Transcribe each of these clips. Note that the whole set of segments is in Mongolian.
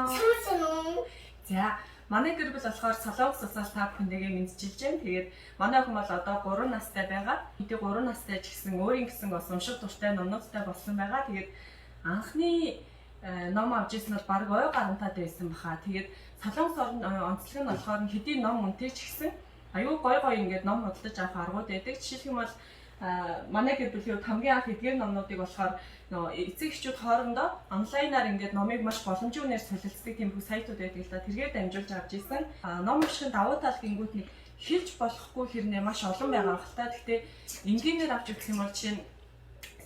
цаана. За манай гэр бүл болохоор Солонгос улсаас та бүхэндээ мэдчилж байна. Тэгээд манай охин бол одоо 3 настай байгаа. Хэдий 3 настай ч гэсэн өөрийн гэсэн бас унших дуртай номнуудтай болсон байгаа. Тэгээд анхны ном авч ирсэн бол баг ой гарантайд байсан баха. Тэгээд Солонгос онцлог нь болохоор хэдий ном үнэтэй ч гэсэн аюу гой ингээд ном худалдаж авах аргууд байдаг. Жишээлх юм бол манай гэр бүлийн хамгийн анх эдгээр номнуудыг болохоор эцэг эхчүүд хоорондоо онлайнаар ингээд номыг маш боломжийн үнээр солилцдог тийм бүх сайтууд байдаг л да. Тэргээр дамжуулж авч ирсэн. Ном уншихын давуу тал гингүүд нэг хэлж болохгүй хэрнээ маш олон байгаа бах та. Гэхдээ энгийнээр авч ирэх юм бол жишээ нь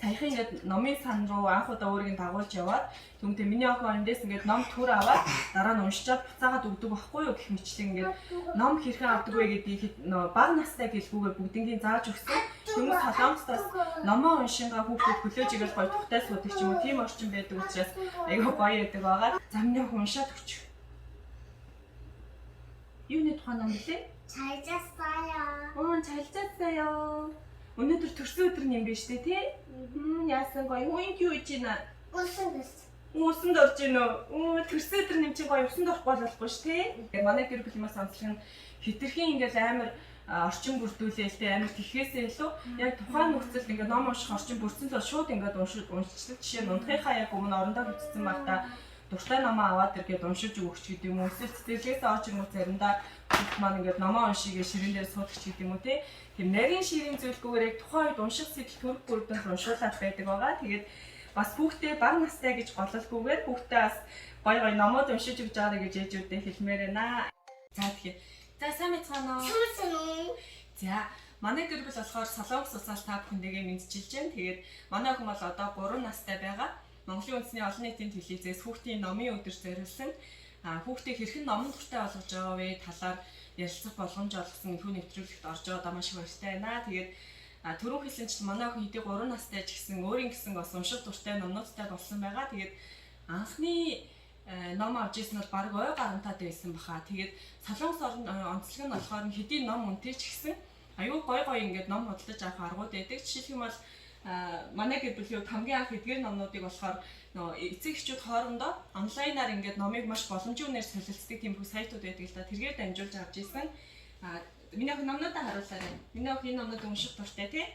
саяхан ингээд номын сан руу анх удаа өөрийг дагуулж яваад түүнтэй миний охин эндээс ингээд ном төр аваад дараа нь уншичаад буцаагаад өгдөг байхгүй юу гэх мэтлээ ингээд ном хэрхэн авдаг вэ гэдгийг баг настай гэлгүйгээр бүгднийг зааж өгсөн. Хүмүүс Солонгостоос номоо уншингаа хүүхдүүд хүлээж игээл гоё тухтай суудаг ч юм уу тийм орчин байдаг учраас айгаа гоё байдаг байгаа. За миний охин уншаад өгч. Юуны тухай ном бэ? 잘 잤어요. 잘 잤어요. өнөөдөр төрсөн өдөр юм биш үү тий? Яасан гоё хүйнки үжина. Усанд орж гин үү? Төрсөн өдөр нэм чи гоё усанд орохгүй болохгүй ш тий? Манай гэр бүлээс онцлог нь хитрхийн ингээл амар орчин бүрдүүлээлтэй амар тэхээсээ илүү яг тухайн нөхцөлд ингээд ном унших орчин бүрдсэн л шууд ингээд уншдаг. Жишээ нь унтахынхаа яг өмнө орондоо бичсэн багтаа дуртай номоо аваад иргээд уншиж өгч гэдэг юм уу? Эсвэл цэцэрлэгээс орж ирэнгүүт заримдаа бүх маань ингээд номоо уншигээ ширэн дээр суудаг ч гэдэг юм уу тий? Тийм нарийн ширийн зүйлгүйгээр яг тухайн үед унших сэтэл төрөх бүрдэн уншуулаад байдаг байгаа. Тэгээд бас хүүхдээ баг настай гэж гололгүйгээр хүүхдээ бас гоё гоё номууд уншиж өгч байгаарай гэж ээжүүдээ хэлмээр байна. За тэгэхээр за сайн мэцгаана уу? За манай гэр бүл болохоор Солонгос улсаас та бүхэндээ мэдчилж байна. Тэгээд манай охин бол одоо 3 настай байгаа. Монголын үндэсний олон нийтийн телевизээс хүүхдийн номын өдөр зориулсан хүүхдийг хэрхэн номон дуртай болгож байгаа вэ талаар ярилцах боломж олгосон энэхүү нэвтрүүлэгт орж байгаа маш их баяртай байна. Тэгээд түрүү хэлсэнчлэн манай охин хэдий 3 настай ч гэсэн өөрийн гэсэн бас унших дуртай номнуудтай болсон байгаа. Тэгээд анхны ном авч ирсэн бол баг ой гарантайд байсан баха. Тэгээд Солонгос онцлог нь болохоор хэдий ном үнэтэй ч гэсэн аюу гой ингээд ном худалдаж авах аргууд байдаг. Жишээлх юм бол манай гэр бүлийн хамгийн анх эдгээр номнуудыг болохоор эцэг эхчүүд хоорондоо онлайнаар ингээд номыг маш боломжийн үнээр солилцдог тийм бүх сайтууд байдаг л да. Тэргээр дамжуулж авч ирсэн. Миний охин номнуудаа харуулаарай. Миний охин энэ номнууд унших дуртай тий.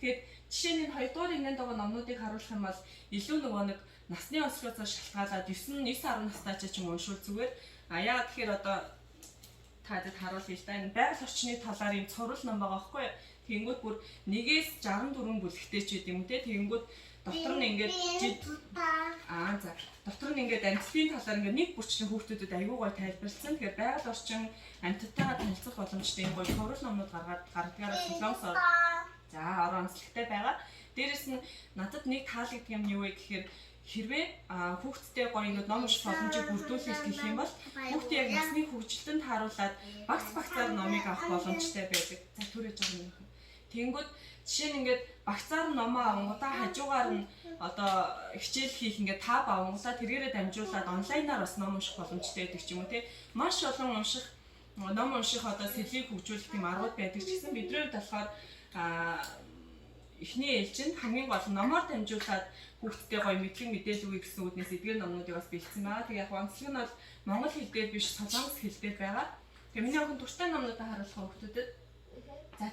Тэгээд жишээ нь 2 дугаар игнэнд байгаа номнуудыг харуулах юм бол илүү нөгөө нэг насны онцлогоос шалтгаалаад 9 10 настай ч юм уншвал зүгээр. Яагаад тэгэхээр одоо таадаг харуулъя л да. Энэ байгаль орчны талаар юм цуврал ном байгаа байхгүй юу? Тэгэнгүүт бүр 1-ээс 64 бүлэгтэй ч гэдэг юм те. Тэгэнгүүт дотор нь ингээд за дотор нь ингээд амьтдын талаар ингээд нэг бүрчлийн хүүхдүүдэд аягүй гоё тайлбарлсан. Тэгэхээр байгаль орчин амьтдтайгаа танилцах боломжтой юм гоё цуврал номнууд гаргадгаараа Солонгос за орон онцлогтой байгаа. Дээрэс нь надад нэг таалагддаг юм юу вэ гэхээр хэрвээ хүүхдтэй гоё ингээд ном унших боломжийг бүрдүүлэх гэх юм бол хүүхдээ яг насны хөгжилтөнд харуулад багцаар номыг авах боломжтой байдаг. За түрээж байгаа юм. Тэнгүүд жишээ нь ингээд багцаар номоо авангуудаа хажуугаар нь одоо хичээл хийх ингээд таб авангуудаа тэргээрээ дамжуулаад онлайнаар бас ном унших боломжтой байдаг ч юм уу те. Маш олон ном унших одоо сэлийг хөгжүүлэх тийм аргууд байдаг ч гэсэн бидний хувьд болохоор эхний ээлжинд хамгийн гол номоор дамжуулаад хүүхдтэй гоё мэдлэг мэдээлэл өгье гэсэн үднээс эдгээр номнуудыг бас бэлдсэн байгаа. Тэгээ яг онцлог нь бол монгол хэл дээр биш солонгос хэл дээр байгаа. Тэгээ миний охин дуртай номнуудаа харуулах хүүхдүүдэд за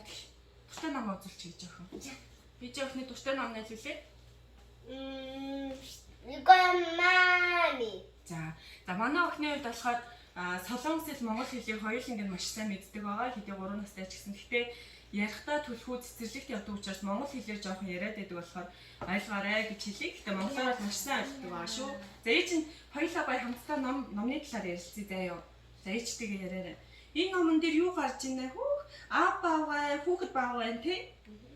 дуртай ном үзүүлж гэж охин. Би ч охины дуртай ном нэлүүлээ. 이거야 마미. За манай охины хувьд болохоор солонгос хэл монгол хэлийг хоёуланг нь маш сайн мэддэг байгаа. Хэдий 3 настай ч гэсэн. Гэхдээ ярихдаа түлхүү цэцэрлэгт явдаг учраас монгол хэлээр жоохон яриад байдаг болохоор ойлгоорой гэж хэлье. Гэхдээ монголоор маш сайн ойлгодог байгаа шүү. За ээж нь хоёулаа гоё хамтдаа номны талаар ярилцъя заяа. За ээжтэйгээ яриарай. Энэ номон дээр юу гарч ийнэ? Аав баавгай, хүүхэд баавгай тий?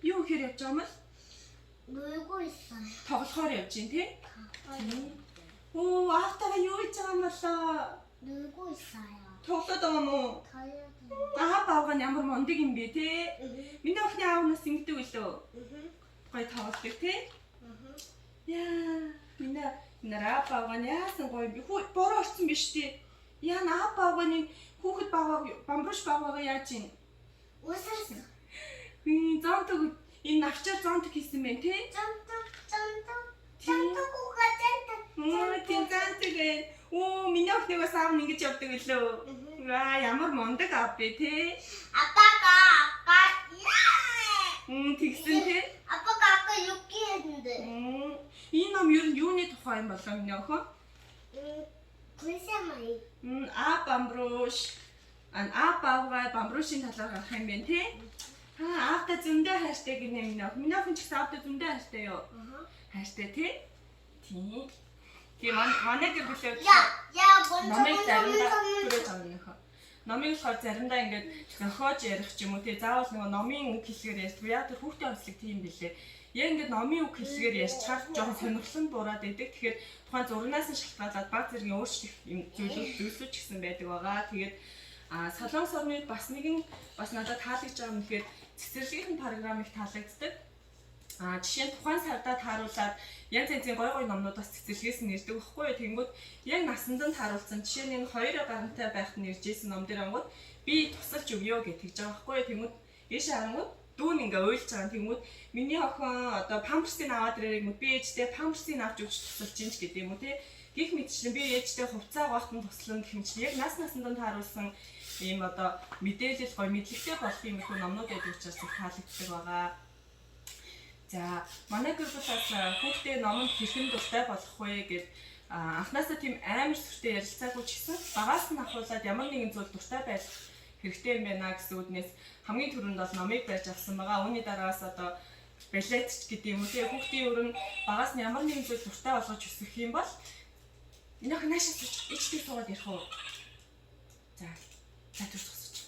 Юу ихээр явж байгаа юм бол? 놀고 있어요. тоглохоор явж гин тий? Аавтайгаа юу хийж байгаа юм болоо? 놀고 있어요. тоглоод байгаа юм уу? 가요. Аав баавгай ямар мундаг юм бэ тий? Миний охины аав нас ингэдэг үлээ. Гоё тоглодог тий? Яа, миний аав баавгай яасан гоё би бороо орсон биш тий? Яа аав баавгай хүүхэд баавгай бамбуш баавгай яаж ийн? 웃었어. зонтог энэ навчаар зонтог хийсэн мэн тий? 짠떡. 짠떡 고가 짠떡. тийм зонтог Оо, миний охиныг саав ингэж явдаг гэлөө. Ямар мундаг аав бэ те? 아빠가 아까 Тэгсэн те. 아빠가 아까 이렇게 했는데. Энэ ном ер нь юуны тухай юм болоо миний охин? 불쌍해. А бамбруш. А бавга бамбрушийн талаар гарах юм байна те. Аавта зөндөө хайртай гинэ миний охин. Миний охин ч гэсэн аавта зөндөө хайртай юу? Хайртай те. Тийм. Тийм манай гэр бүлээ 야, номыг 먼저 заримдаа 선물. түрээ тавна нөхөө. Номыг болохоор заримдаа ингээд зохиож ярих ч юм уу тий заавал нөгөө номын үг хэллэгээр ярьдаг. Яг тэр хүүхдийн онцлог тийм билээ. Яг ингээд номын үг хэллэгээр ярьчихаар жоохон сонирхол нь буураад идэг. Тэгэхээр тухайн зурнаас нь шалтгаалаад баг зэргийн өөрчлөх юм зүйлүүд ч гэсэн байдаг байгаа. Тэгээд Солонгос орнууд бас нэгэн бас надад таалагдж байгаа юм гэхээр цэцэрлэгийн програмыг таалагддаг. Жишээ нь тухайн сардаа тааруулаад янз янзын гой гой номнуудаас цэцэрлэгээс нь ирдэг байхгүй юу? Тэгэнгүүт яг насанд нь тааруулсан. Жишээ нь энэ 2 гарантай байхад нь иржсэн ном дээр ангууд би тусалж өгье гэж тэгж байгаа байхгүй юу? Тэгэнгүүт ийшээ харангууд дүүн ингээ уйлж байгаа. Тэгэнгүүт миний охин одоо памперсыг аваад ирэх юм уу? Би ээжтэй памперсыг авч өгч тусалж ин ч гэдэг юм уу те? Гэх мэтчлэн би ээжтэй хувцас авахт нь туслана гэх мэтчлэн яг насанд нь тааруулсан ийм одоо мэдээлэл гой мэдлэгтэй болох юм их номнууд байдаг учраас таалагддаг байгаа. За манай гэр бүл бас хүүхдээ номонд хэрхэн дуртай болох вэ гэж анхнаасаа тийм амар сүртэй ярилцаагүй ч гэсэн багаас нь ахуулаад ямар нэгэн зүйл дуртай байх хэрэгтэй юм байна гэсэн үднээс хамгийн түрүүнд бол номыг барьж авсан байгаа. Үүний дараагаас одоо балетч гэдэг юм уу тийм хүүхдийн өрн багаас нь ямар нэгэн зүйл дуртай болгож өсгөх юм бол энэ охин наашаа ичдэг суугаад ярих уу? За төрсөж.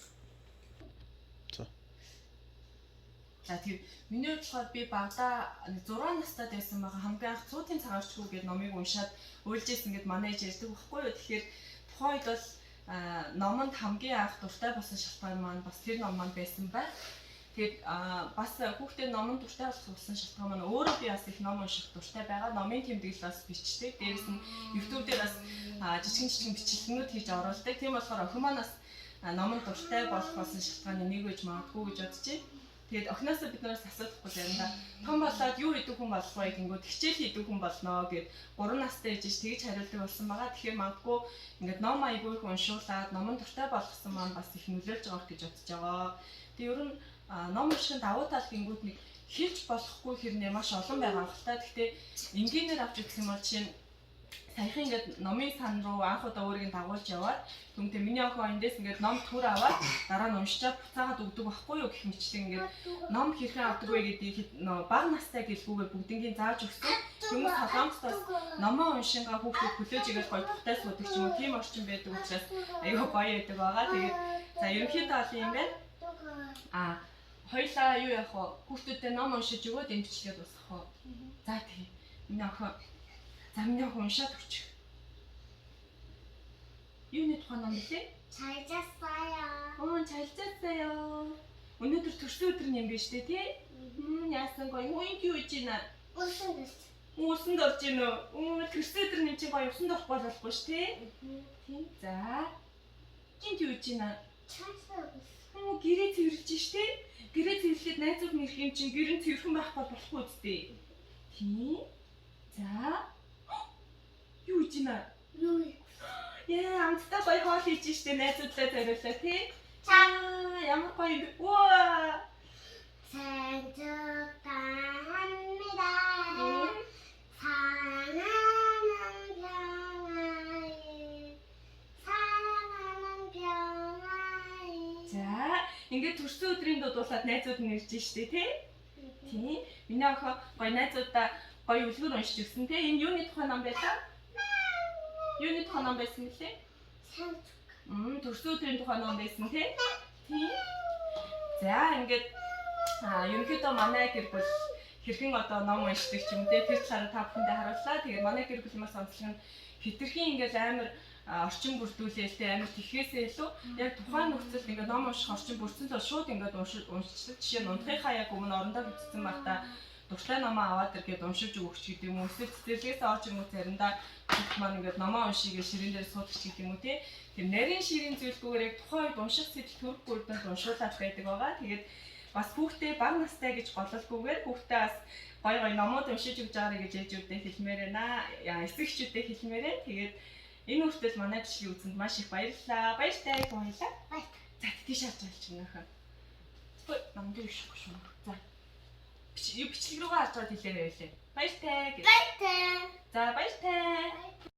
За тийм миний бодлоход би багада 6 настай байсан байгаа хамгийн анх цуутын цагаарчгүй гэдэг номыг уншаад уйлжсэн гэд манай ээж ярьдаг байхгүй юу. Тэгэхээр тухайн үед бол номонд хамгийн анх дуртай болсон шалтгаан маань бас тэр ном маань байсан байна. Тэгээд бас хүүхдээ номонд дуртай болсон шалтгаан маань өөрөө би бас их ном унших дуртай байгаа. Номын тэмдэглэл бас бичдэг. Дээрээс нь YouTube дээр бас жижигэн бичлэгнүүд хийж оруулдаг. Тийм болохоор охин маань бас номонд дуртай болох болсон шалтгааны нэг гэж магадгүй гэж бодож байна. Тэгээд охиноосоо бид нараас асуудахгүй заримдаа том болоод юу хийдэг хүн болох вэ гингүүд хичээл хийдэг хүн болно гэд 3 настай ээжж тэгж хариулдаг болсон байгаа. Тэгэхээр магадгүй ингээд ном аягүй их уншуулад номон дуртай болгосон маань бас их нөлөөлж байгаа гэж бодож байгаа. Тэгээд ер нь ном уншихын давуу тал гингүүд нэг хэлж болохгүй хэрнээ маш олон байгаа хэл та. Гэхдээ энгийнээр авч үзэх юм бол жишээ нь саяхан ингээд номын сан руу анх удаа өөрийг дагуулж яваад түнтэй миний охин эндээс ингээд ном түр аваад дараа нь уншичаад буцаагаад өгдөг байхгүй юу гэх мэтлэн ингээд ном хэрхэн авдаг вэ гэдгийг бага настай гэлгүйгээр бүгднийг зааж өгсөн. Хүмүүс солонгостоос номоо уншингаа хүүхдүүд хүлээж игээл гоё тухтай суудаг ч юм уу тийм орчин байдаг учраас аюу гоё байдаг байгаа. Тэгээд за ерөнхийдөө бол юм байна. Хоёлаа юу яах вэ? Хүүхдүүдэд ном уншиж өгөөд эмчлээд босгох уу? За тийм. Миний охин замны уншаад өгч. Юуны тухай ном бэ? 잘 잤어요. 잘 잤어요. өнөөдөр төрсөн өдөр юм биш үү тий? Яасан гоё хөнки үжина. Усанд орж ийн үү? Төрсөн өдөр юм чи гоё усанд орох болохгүй ш тий? Тийм. За. Гинт үжина. 찼어요. Гэрээ цэвэрлж ш тий? Гэрээ цэвэрлээд найзууд нэрх юм чинь гэрэн цэвэрхэн байхгүй болохгүй үстэй. Тийм. За. Юу ийна? юу? Яа, амттай гоё хоол хийж штэ найзуудлаа зориулаа тий. ямар гоё юм бэ? Ваа! 생일 축하합니다. 사랑하는 병아리. 사랑하는 병아리. За, ингээд төрсөн өдрийн дуудуулаад найзууд нь ирж штэ тий. Тий. Миний охин гоё найзуудаа гоё үлгэр уншиж өгсөн тий. Энэ юуны тухай ном байлаа? Юуны тухай ном байсан гэлээ? Төрсөн өдрийн тухай ном байсан тий. Тий. За, ингээд ерөнхийдөө манай гэр бүл хэрхэн одоо ном уншдаг ч юм дээ тэр талаараа та бүхэндээ харууллаа. Тэгээд манай гэр бүлийн бас онцлог нь хитрхийн ингээд амар орчин бүрдүүлээлтэй амар тэхээсээ илүү яг тухайн нөхцөлд ингээд ном унших орчин бүрдсэн л шууд ингээд уншиж жишээ нь унтахынхаа яг өмнө орондоо бичсэн байхдаа дуртай номоо аваад иргээд уншиж өгч гэдэг юм уу эсвэл цэцэрлэгээс орж ирмүү заримдаа бүх маань ингээд номоо уншиж ширэн дээр суудаг гэдэг юм уу тий. Тэр нарийн ширийн зүйлгүйгээр яг тухайн үед унших сэтэл төрөхгүй үрдэн уншуулаад байдаг байгаа. Тэгээд бас хүүхдээ бага настай гэж гололгүйгээр хүүхдээ бас гоё гоё номууд уншиж өгч байгаарэ гэж ээжүүдээ хэлмээр байна. Эцэгчүүдээ хэлмээрээ. Тэгээд Энэ хүртэл манай бичлэг үзсэнд маш их баярлалаа. Баяртай гоо хэлээ. Баяр. За тийш харж байна чи нөхөн. Тэгвэл намд юу шиг шүү. За. Бичлэг рүүгээ харж байгаа хэлээрэй. Баяртай гэж. Баяртай. За баяртай.